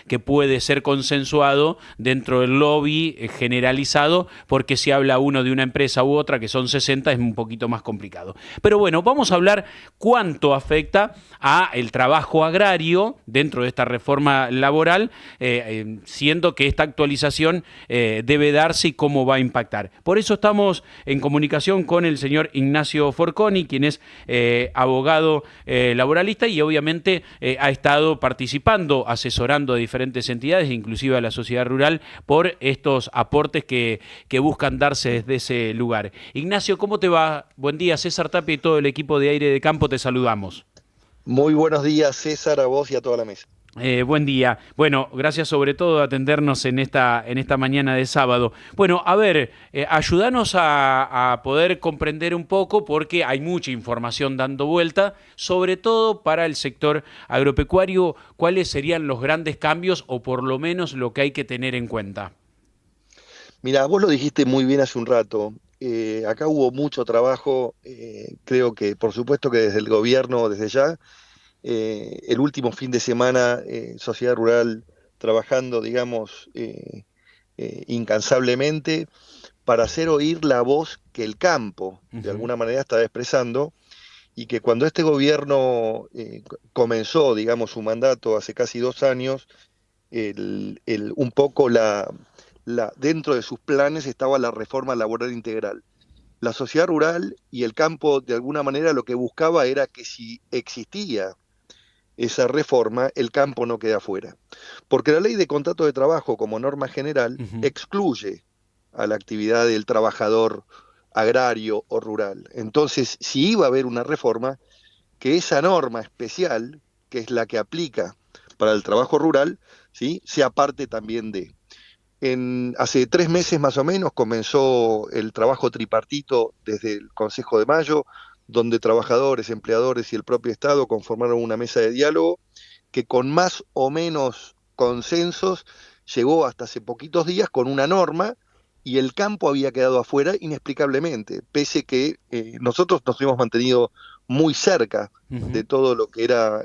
que puede ser consensuado dentro del lobby generalizado, porque si habla uno de una empresa u otra, que son 60, es un poquito más complicado. Pero bueno, vamos a hablar cuánto afecta a el trabajo agrario dentro de esta reforma laboral, siendo que esta actualización debe darse y cómo va a impactar. Por eso estamos en comunicación con el señor Ignacio Forconi, quien es abogado laboralista y obviamente ha estado participando, asesorando a diferentes entidades, inclusive a la sociedad rural, por estos aportes que buscan darse desde ese lugar. Ignacio, ¿cómo te va? Buen día, César Tapia y todo el equipo de Aire de Campo, te saludamos. Muy buenos días, César, a vos y a toda la mesa. Buen día. Bueno, gracias sobre todo de atendernos en esta mañana de sábado. Bueno, a ver, ayúdanos a poder comprender un poco, porque hay mucha información dando vuelta, sobre todo para el sector agropecuario, cuáles serían los grandes cambios o por lo menos lo que hay que tener en cuenta. Mira, vos lo dijiste muy bien hace un rato. Acá hubo mucho trabajo, creo que por supuesto que desde el gobierno, desde ya, el último fin de semana, Sociedad Rural trabajando, digamos, incansablemente para hacer oír la voz que el campo, de Ujú. alguna manera, estaba expresando, y que cuando este gobierno comenzó, digamos, su mandato hace casi 2 años, un poco dentro de sus planes estaba la reforma laboral integral. La sociedad rural y el campo, de alguna manera, lo que buscaba era que si existía esa reforma, el campo no queda fuera. Porque la ley de contrato de trabajo, como norma general, Ujú. excluye a la actividad del trabajador agrario o rural. Entonces, si iba a haber una reforma, que esa norma especial, que es la que aplica para el trabajo rural, ¿sí?, sea parte también de. Hace 3 meses más o menos comenzó el trabajo tripartito desde el Consejo de Mayo, donde trabajadores, empleadores y el propio Estado conformaron una mesa de diálogo que con más o menos consensos llegó hasta hace poquitos días con una norma, y el campo había quedado afuera inexplicablemente, pese que nosotros nos hemos mantenido muy cerca Ujú. de todo lo que era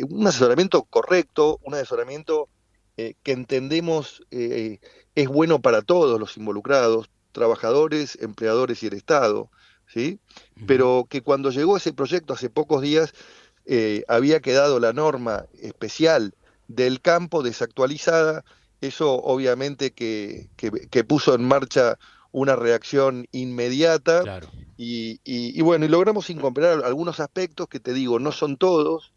un asesoramiento correcto, un asesoramiento que entendemos es bueno para todos los involucrados, trabajadores, empleadores y el Estado, ¿sí? Ujú. Pero que cuando llegó ese proyecto hace pocos días, había quedado la norma especial del campo desactualizada. Eso obviamente que puso en marcha una reacción inmediata, Claro. y bueno, y logramos incorporar algunos aspectos que, te digo, no son todos.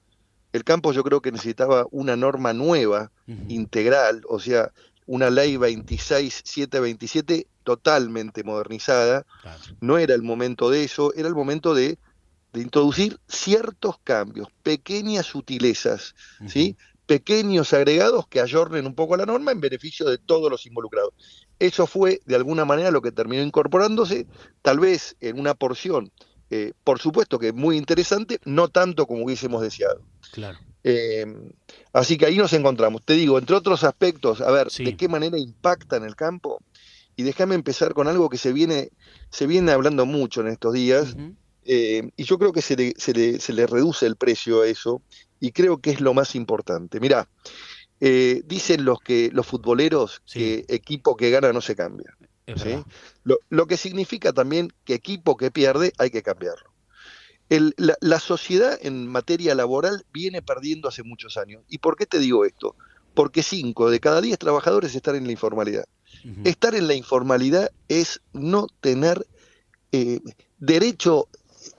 El campo yo creo que necesitaba una norma nueva, Ujú. integral, o sea, una ley 26727 totalmente modernizada. Claro. No era el momento de eso, era el momento de introducir ciertos cambios, pequeñas sutilezas, Ujú. ¿sí? Pequeños agregados que ayornen un poco la norma en beneficio de todos los involucrados. Eso fue, de alguna manera, lo que terminó incorporándose, tal vez en una porción, por supuesto que muy interesante, no tanto como hubiésemos deseado. Claro. Eh, Así que ahí nos encontramos. Te digo, entre otros aspectos, a ver, de Sí. qué manera impacta en el campo. Y déjame empezar con algo que se viene hablando mucho en estos días, Ujú. y yo creo que se le reduce el precio a eso, y creo que es lo más importante. Mirá, dicen los futboleros Sí, que equipo que gana no se cambia, es verdad. ¿sí? Lo que significa también que equipo que pierde hay que cambiarlo. La sociedad en materia laboral viene perdiendo hace muchos años. ¿Y por qué te digo esto? Porque 5 de cada 10 trabajadores están en la informalidad. Ujú. Estar en la informalidad es no tener eh, derecho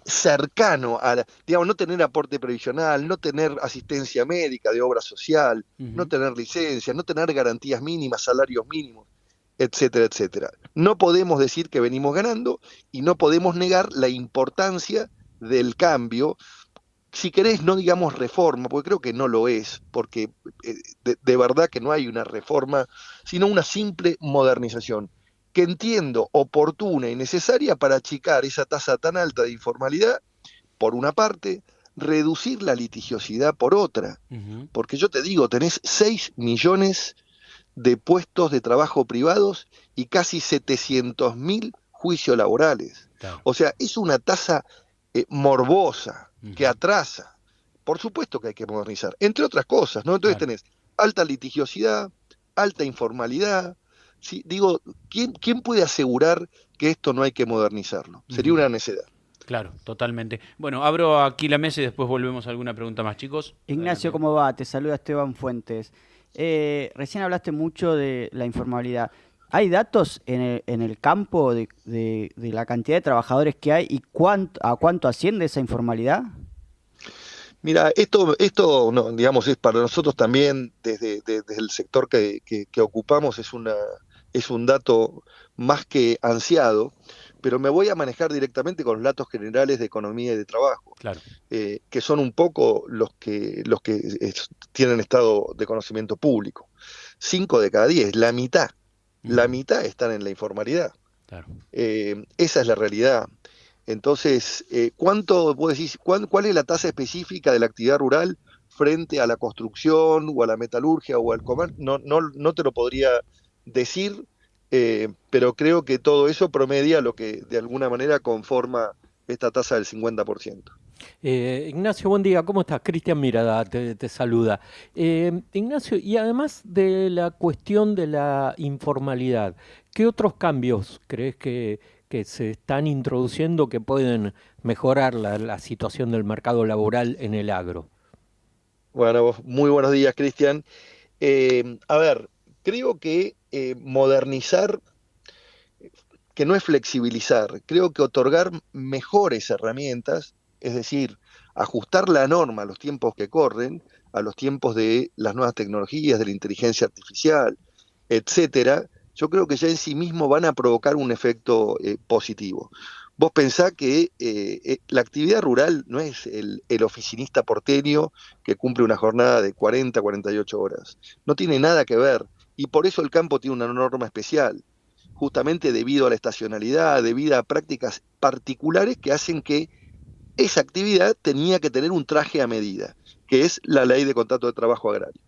cercano digamos, no tener aporte previsional, no tener asistencia médica de obra social, no Ujú. tener licencia, no tener garantías mínimas, salarios mínimos, etcétera, etcétera. No podemos decir que venimos ganando, y no podemos negar la importancia del cambio. Si querés, no digamos reforma, porque creo que no lo es, porque de verdad que no hay una reforma, sino una simple modernización, que entiendo oportuna y necesaria para achicar esa tasa tan alta de informalidad, por una parte, reducir la litigiosidad por otra, Ujú. porque yo te digo, tenés 6 millones de puestos de trabajo privados y casi 700.000 juicios laborales. Claro. O sea, es una tasa morbosa que Ujú. atrasa. Por supuesto que hay que modernizar, entre otras cosas, ¿no? Entonces Claro. tenés alta litigiosidad, alta informalidad. ¿Sí? Digo, ¿quién puede asegurar que esto no hay que modernizarlo? Sería una necedad. Claro, totalmente. Bueno, abro aquí la mesa y después volvemos a alguna pregunta más, chicos. Ignacio, Adelante. ¿cómo va? Te saluda Esteban Fuentes. Recién hablaste mucho de la informalidad. ¿Hay datos en el campo de la cantidad de trabajadores que hay y a cuánto asciende esa informalidad? Mira, esto no, digamos, es para nosotros también, desde el sector que ocupamos, es un dato más que ansiado, pero me voy a manejar directamente con los datos generales de economía y de trabajo, Claro. que son un poco tienen estado de conocimiento público. 5 de cada 10, la Ujú. mitad están en la informalidad. Claro. Esa es la realidad. Entonces, ¿cuánto vos decís, cuál es la tasa específica de la actividad rural frente a la construcción o a la metalurgia o al comercio? No te lo podría decir, pero creo que todo eso promedia lo que de alguna manera conforma esta tasa del 50%. Ignacio, buen día, ¿cómo estás? Cristian Mirada te saluda. Ignacio, y además de la cuestión de la informalidad, ¿qué otros cambios crees que se están introduciendo que pueden mejorar la situación del mercado laboral en el agro? Bueno, muy buenos días, Cristian. A ver, creo que modernizar, que no es flexibilizar, creo que otorgar mejores herramientas, es decir, ajustar la norma a los tiempos que corren, a los tiempos de las nuevas tecnologías, de la inteligencia artificial, etcétera, yo creo que ya en sí mismo van a provocar un efecto positivo. Vos pensás que la actividad rural no es el oficinista porteño que cumple una jornada de 40, 48 horas. No tiene nada que ver. Y por eso el campo tiene una norma especial, justamente debido a la estacionalidad, debido a prácticas particulares que hacen que esa actividad tenía que tener un traje a medida, que es la ley de contrato de trabajo agrario.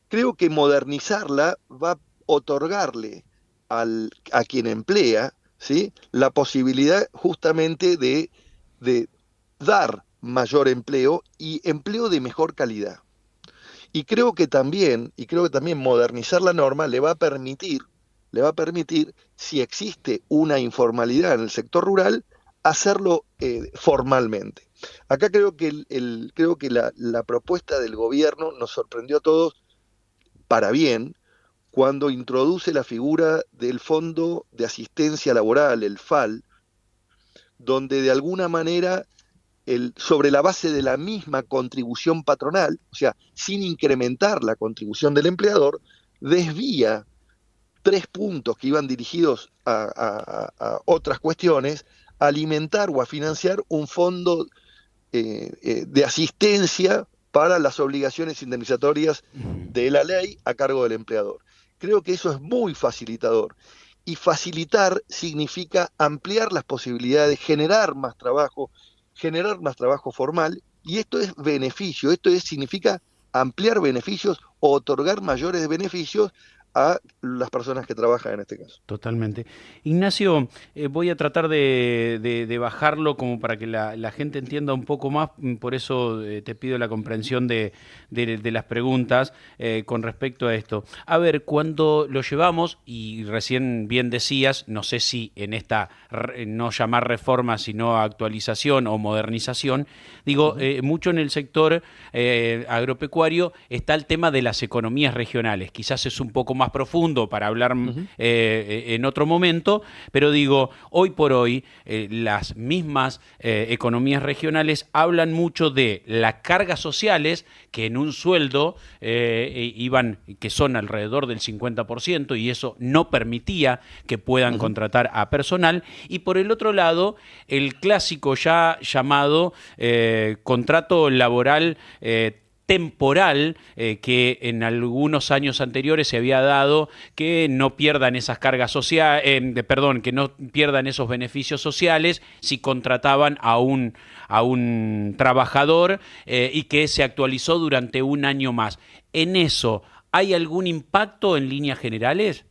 Creo que modernizarla va a otorgarle a quien emplea, ¿sí?, la posibilidad justamente de dar mayor empleo y empleo de mejor calidad. Y creo que también modernizar la norma le va a permitir, si existe una informalidad en el sector rural, hacerlo formalmente. Acá creo que la propuesta del gobierno nos sorprendió a todos para bien cuando introduce la figura del Fondo de Asistencia Laboral, el FAL, donde de alguna manera sobre la base de la misma contribución patronal, o sea, sin incrementar la contribución del empleador, desvía 3 puntos que iban dirigidos a otras cuestiones, a alimentar o a financiar un fondo de asistencia para las obligaciones indemnizatorias de la ley a cargo del empleador. Creo que eso es muy facilitador. Y facilitar significa ampliar las posibilidades, generar más trabajo formal, y esto es beneficio, significa ampliar beneficios o otorgar mayores beneficios a las personas que trabajan en este caso. Totalmente. Ignacio, voy a tratar de bajarlo como para que la gente entienda un poco más, por eso te pido la comprensión de las preguntas con respecto a esto. A ver, cuando lo llevamos, y recién bien decías, no sé si en esta no llamar reforma, sino actualización o modernización, digo, mucho en el sector agropecuario está el tema de las economías regionales, quizás es un poco más profundo para hablar en otro momento, pero digo, hoy por hoy las mismas economías regionales hablan mucho de las cargas sociales que en un sueldo que son alrededor del 50%, y eso no permitía que puedan contratar a personal, y por el otro lado, el clásico ya llamado contrato laboral temporal que en algunos años anteriores se había dado, que no pierdan esas cargas sociales, que no pierdan esos beneficios sociales si contrataban a un trabajador y que se actualizó durante un año más. En eso, ¿hay algún impacto en líneas generales?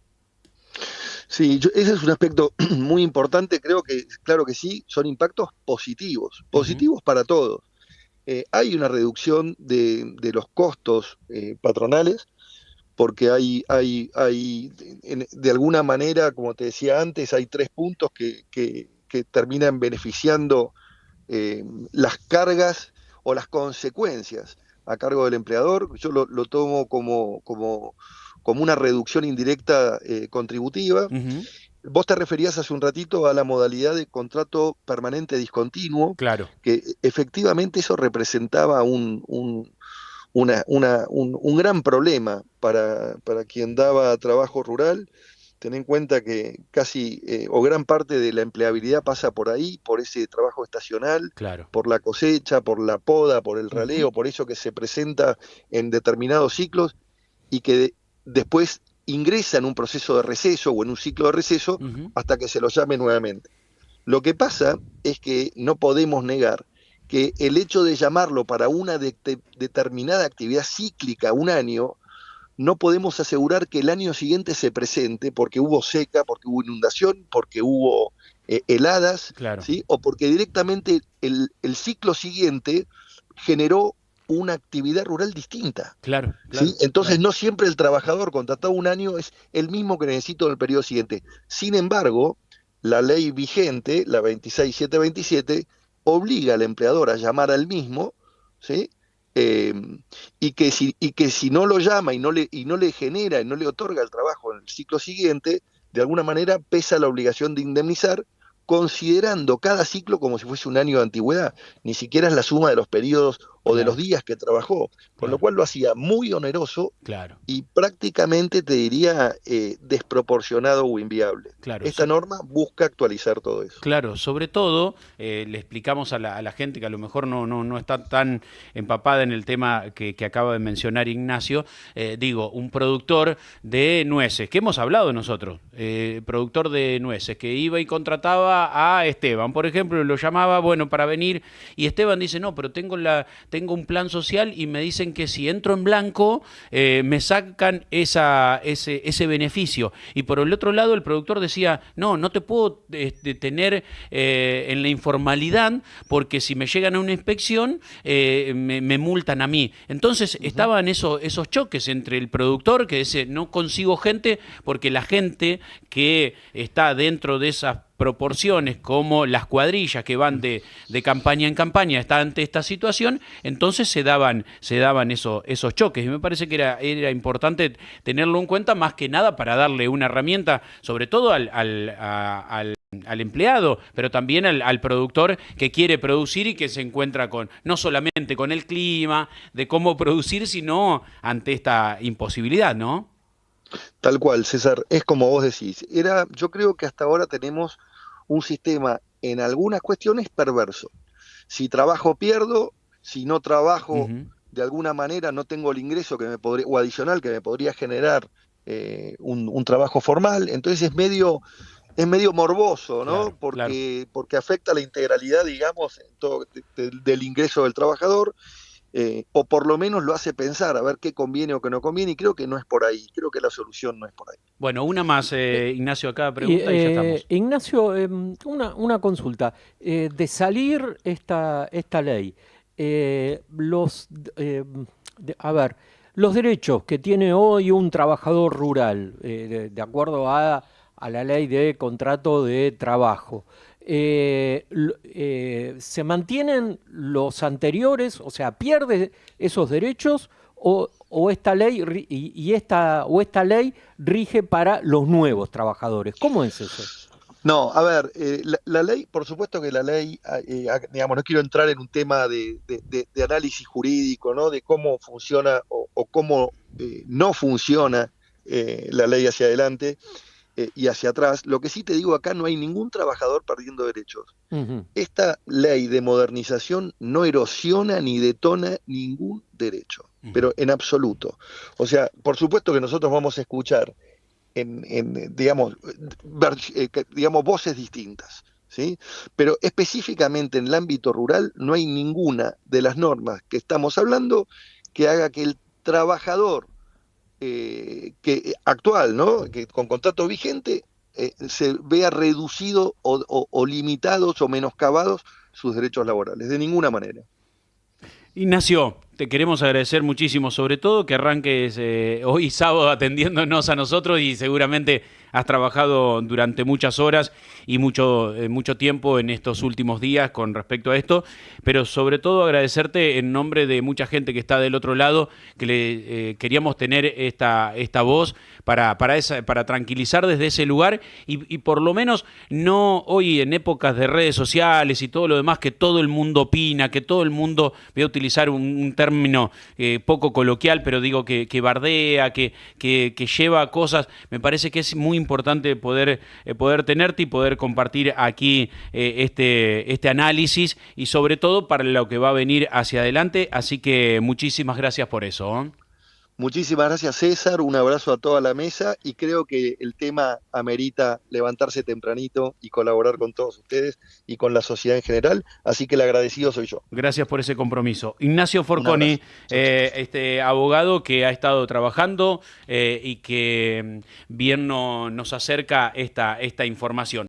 Sí, ese es un aspecto muy importante, creo que, claro que sí, son impactos positivos, positivos para todos. Hay una reducción de los costos patronales, porque de alguna manera, como te decía antes, hay 3 puntos que terminan beneficiando las cargas o las consecuencias a cargo del empleador. Yo lo tomo como una reducción indirecta contributiva. Ujú. Vos te referías hace un ratito a la modalidad de contrato permanente discontinuo, Claro. que efectivamente eso representaba un gran problema para quien daba trabajo rural. Ten en cuenta que casi o gran parte de la empleabilidad pasa por ahí, por ese trabajo estacional, Claro. por la cosecha, por la poda, por el Ujú. raleo, por eso que se presenta en determinados ciclos y que después ingresa en un proceso de receso o en un ciclo de receso Ujú. hasta que se lo llame nuevamente. Lo que pasa es que no podemos negar que el hecho de llamarlo para una determinada actividad cíclica un año, no podemos asegurar que el año siguiente se presente porque hubo seca, porque hubo inundación, porque hubo heladas, Claro. ¿sí? O porque directamente el ciclo siguiente generó una actividad rural distinta. Claro. ¿Sí? Claro. Entonces Claro. no siempre el trabajador contratado un año es el mismo que necesito en el periodo siguiente. Sin embargo, la ley vigente, la 26727, obliga al empleador a llamar al mismo, ¿sí? Eh, y que si no lo llama y no le genera y no le otorga el trabajo en el ciclo siguiente, de alguna manera pesa la obligación de indemnizar, considerando cada ciclo como si fuese un año de antigüedad. Ni siquiera es la suma de los periodos o de los Claro. días que trabajó, con lo Claro. cual lo hacía muy oneroso Claro. y prácticamente, te diría, desproporcionado o inviable. Claro. Esta norma busca actualizar todo eso. Claro, sobre todo le explicamos a la gente que a lo mejor no está tan empapada en el tema que acaba de mencionar Ignacio. Digo, un productor de nueces, que hemos hablado nosotros, productor de nueces, que iba y contrataba a Esteban, por ejemplo, y lo llamaba, bueno, para venir, y Esteban dice, no, pero tengo un plan social y me dicen que si entro en blanco, me sacan ese beneficio. Y por el otro lado, el productor decía, no te puedo tener en la informalidad, porque si me llegan a una inspección, me multan a mí. Entonces estaban esos choques entre el productor, que dice, no consigo gente, porque la gente que está dentro de esas proporciones, como las cuadrillas que van de campaña en campaña, está ante esta situación, entonces se daban esos choques. Y me parece que era importante tenerlo en cuenta, más que nada para darle una herramienta, sobre todo al empleado, pero también al productor que quiere producir y que se encuentra no solamente con el clima, de cómo producir, sino ante esta imposibilidad, ¿no? Tal cual, César, es como vos decís. Yo creo que hasta ahora tenemos un sistema en algunas cuestiones perverso. Si trabajo pierdo, si no trabajo Ujú. de alguna manera no tengo el ingreso o adicional que me podría generar un trabajo formal. Entonces es medio morboso, ¿no? Claro, claro. Porque afecta la integralidad, digamos, del ingreso del trabajador, o por lo menos lo hace pensar a ver qué conviene o qué no conviene, y creo que no es por ahí, creo que la solución no es por ahí. Bueno, una más, Eh, Ignacio, a cada pregunta y ya estamos. Ignacio, una consulta. De salir esta ley, eh, los, eh, a ver, los derechos que tiene hoy un trabajador rural, de acuerdo a la ley de contrato de trabajo, ¿se mantienen los anteriores? O sea, ¿pierde esos derechos? O esta ley esta ley rige para los nuevos trabajadores. ¿Cómo es eso? No, a ver, la ley, por supuesto que la ley, digamos, no quiero entrar en un tema de análisis jurídico, ¿no? De cómo funciona o cómo no funciona la ley hacia adelante y hacia atrás. Lo que sí te digo acá, no hay ningún trabajador perdiendo derechos. Ujú. Esta ley de modernización no erosiona ni detona ningún derecho, Ujú. pero en absoluto. O sea, por supuesto que nosotros vamos a escuchar digamos, voces distintas, ¿sí? Pero específicamente en el ámbito rural no hay ninguna de las normas que estamos hablando que haga que el trabajador actual, ¿no? Que con contrato vigente se vea reducido o limitados o menoscabados sus derechos laborales, de ninguna manera. Ignacio, te queremos agradecer muchísimo, sobre todo que arranques hoy sábado atendiéndonos a nosotros y seguramente has trabajado durante muchas horas y mucho tiempo en estos últimos días con respecto a esto, pero sobre todo agradecerte en nombre de mucha gente que está del otro lado, que le queríamos tener esta voz para tranquilizar desde ese lugar y por lo menos no hoy en épocas de redes sociales y todo lo demás que todo el mundo opina, que todo el mundo, voy a utilizar un término poco coloquial, pero digo que bardea, que lleva cosas. Me parece que es muy importante poder tenerte y poder compartir aquí este análisis y sobre todo para lo que va a venir hacia adelante. Así que muchísimas gracias por eso, ¿eh? Muchísimas gracias, César, un abrazo a toda la mesa y creo que el tema amerita levantarse tempranito y colaborar con todos ustedes y con la sociedad en general, así que el agradecido soy yo. Gracias por ese compromiso. Ignacio Forconi, abogado que ha estado trabajando y que bien nos acerca esta información.